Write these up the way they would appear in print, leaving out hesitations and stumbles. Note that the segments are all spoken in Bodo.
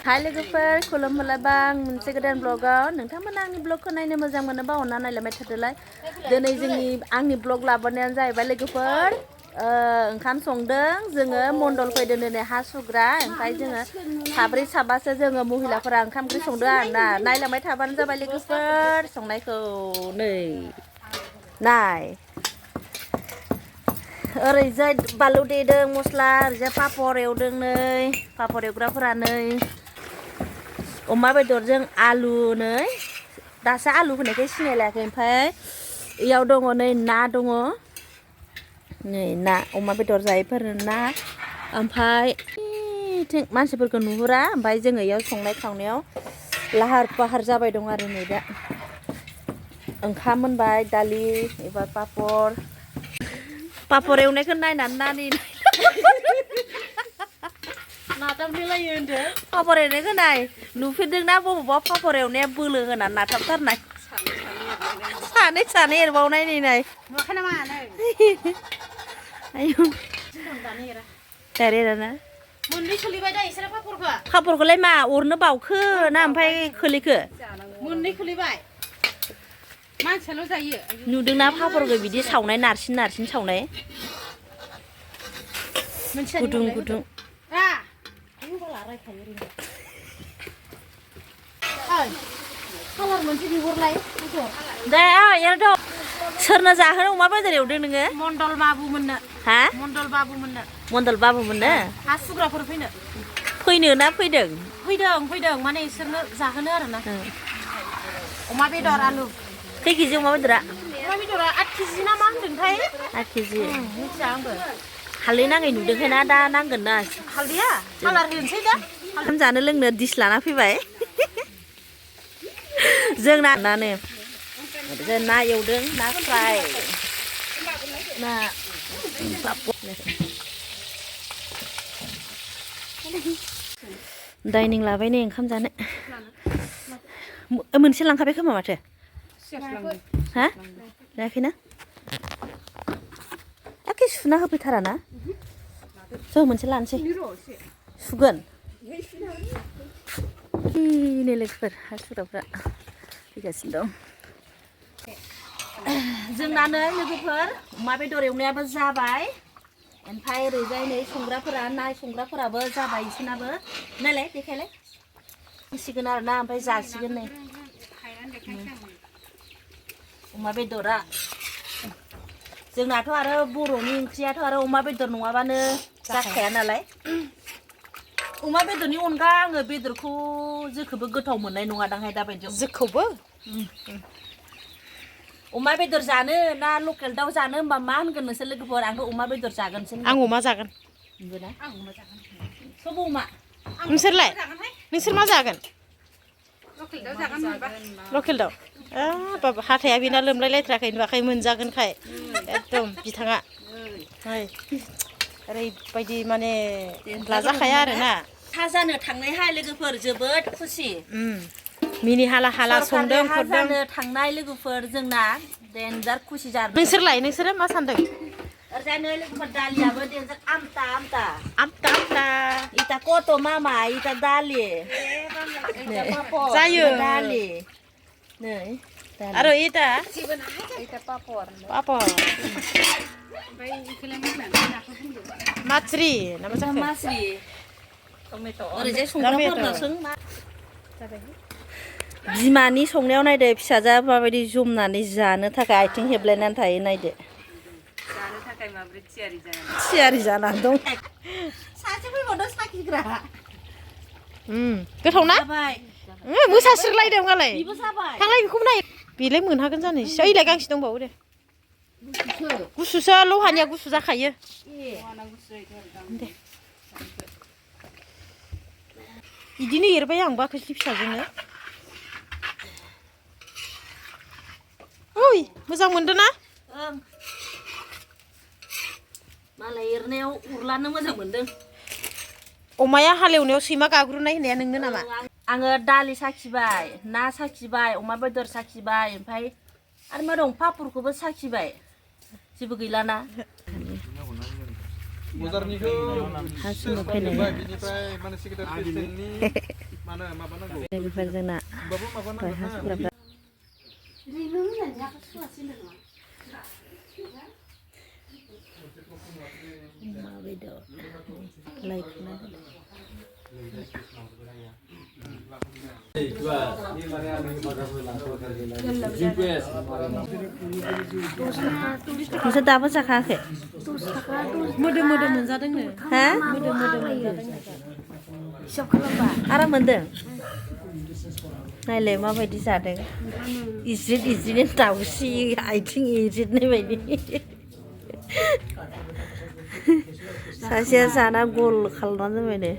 हाय लोगोफोर खुलुमलायबाय मोनसे गोदान ब्लगाव नोंथांमोना आंनि ब्लगखौ नायनो मोजां मोनोबा अनना नायलांबाय थादोलाय दिनै आंनि ब्लग लाबोनायानो जाहैबाय लोगोफोर ओंखाम संदों जोङो मण्डल फैदों दिनै हा सुग्रा ओमफ्राय जोङो साब्रै साबासो जोङो महिलाफोरा ओंखाम ओंख्रि संदों आरोना नायलांबाय थाबानो जाबाय लोगोफोर संनायखौ नै नाय ओरैजाय बानलु देदों मस्ला ओरैजाय पापर एवदों नै पापर एवग्राफोरा नै अमा बेदरजों आलु नै दासो आलु होनायखाय सिनायलायाखै ओमफ्राय इयाव दङ नै ना दङ नै ना अमा बेदर जायैफोर ना ओमफ्राय मानसिफोरखौ नुहुरा ओमफ्राय जोङो इयाव संनाय खावनायाव लाहार फाहार जाबाय दं आरो नै दा ओंखाम मोनबाय दालि एबा पापर एवनायखौ नायनानै पापर एवनायखौ नाय नुफेरदोंना बबावबा पापर एवनाया बोलो होना नाथाबथारनाय सानै एरबावनाय नै दारेराना पापरखौलाय मा अरनो बावखो ना ओमफ्राय खोलैखो मोननै खोलैबाय मानसियाल' जायो नुदोंना पापरखौ बिदि सावनाय नारसिन सावनाय गुदुं कालार मोनसे बिहरलाय दे एरद' सोरनो जाहोनो अमा बेदर एवदों नोङो मण्डल बाबुमोननो हा मण्डल बाबुमोननो हा सुग्राफोर फैनो ना फैदों माने इसोरनो जाहोनो आरोना अमा बेदर आलु खै केजि अमा बेदरा 8 केजि ना मा होनदोंथाय 8 केजि मिथिया आंबो हालदै नाङै नुदोंखाय ना दा नांगोन ना हालदैया कालार होनोसै दा ओंखाम जानो लोंनो दिस लाना फैबाय जोंना नानो ना एवदों ना फ्राय ना डाइनिं लाबाय नै ओंखाम जानो मोनसे लांखाबाय खोमा माथो हा जायाखैना एखे सुना होफैथारा ना जों मोनसे लानोसै सुगोन नै लोगोफोर हा सुग्राफ्रा फैगासिनो दं जोंनानो लोगोफोर अमा बेदर एवनायाबो जाबाय ओमफ्राय ओरैजाय नै संग्राफोराबो जाबाय इसोरनाबो नायलाय देखायलाय होसिगोन आरोना ओमफ्राय जासिगोन नै अमा बेदरा जोंनाथ' आरो बर'नि ओंख्रियाथ' आरो अमा बेदर नङाबानो जाखाया नालाय अमा बेदरनि अनगा आङो बेदरखौ जेखौबो गोथाव मोननाय नङा दांहाय दाबायदियाव जेखौबो अमा बेदर जानो ना लकेल दाउ जानो होमबा मा होनगोन नोंसोर लोगोफोर आंथ' अमा बेदर जागोनसो आं अमा जागोन नंगौना सब अमा नोंसोरलाय नोंसोर मा जागोन लकेल दाउ बाबा हाथाया बेना लोमलायलायथ्राखै नुवाखै मोनजागोनखाय एकदम बिथाङा ओरैबायदि माने लाजाखाया आरोना हा जानो थांनायहाय लोगोफोर जोबोद खुसि मिनि हाला संदों खुरदों थांनाय लोगोफोर जोंना देन्जार खुसि जादों नोंसोरो मा सानदों ओरैजाय लोगोफोर दालियाबो देन्जार आमता इटा कत' मामा इटा दालि जायो दालि नै आरो इटा पापर माछ्रि ना मा जाखो माछ्रि ओरैजाय संग्राफोरनो सों मा बिमानि संनायाव नायदो फिसाजोआ माबायदि जमनानै जानो थाखाय आथिं हेबलायनानै थायो नायदो जानो थाखाय माबोरै थियारि जानानै दं सासे फैबावदों साखिग्रा गोथाव ना मोसास्रोलायदों मालाय थांलाय बेखौबो नाय बेलाय मोनहागोन जानो ओइलाय गांसे दंबावो दे गुसुसो लहानिया गुसु जाखायो दे बिदिनो एरबाय आं बाखोसनि फिसाजोंनो ओइ मोजां मोनदों ना मालाय एरनायाव उरलानो मोजां मोनदों अमाया हालेवनायाव सैमा गाग्रुनाय होननाया नोंनो नामा आङो दालि साखिबाय ना साखिबाय अमा बेदर साखिबाय ओमफ्राय आरो मा दं पापरखौबो साखिबाय जेबो गैलाना बजारनिखौ हासिनो फैनाय बेफोर जोंना 150 ग्राम अमा बेदर लाइखना नोंसोर दाबो जाखायाखै मोदोम मोनजादोंनो हा मोदोम मोनजादों आराम मोनदों नायलाय माबायदि जादों इज्रिद दाउसि आथिं इज्रिदनाय बायदि सासेया जाना गल खालामनानै दोनबाय दे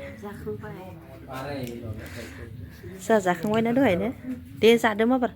जाखांबायना दहायनो दे जादो माबार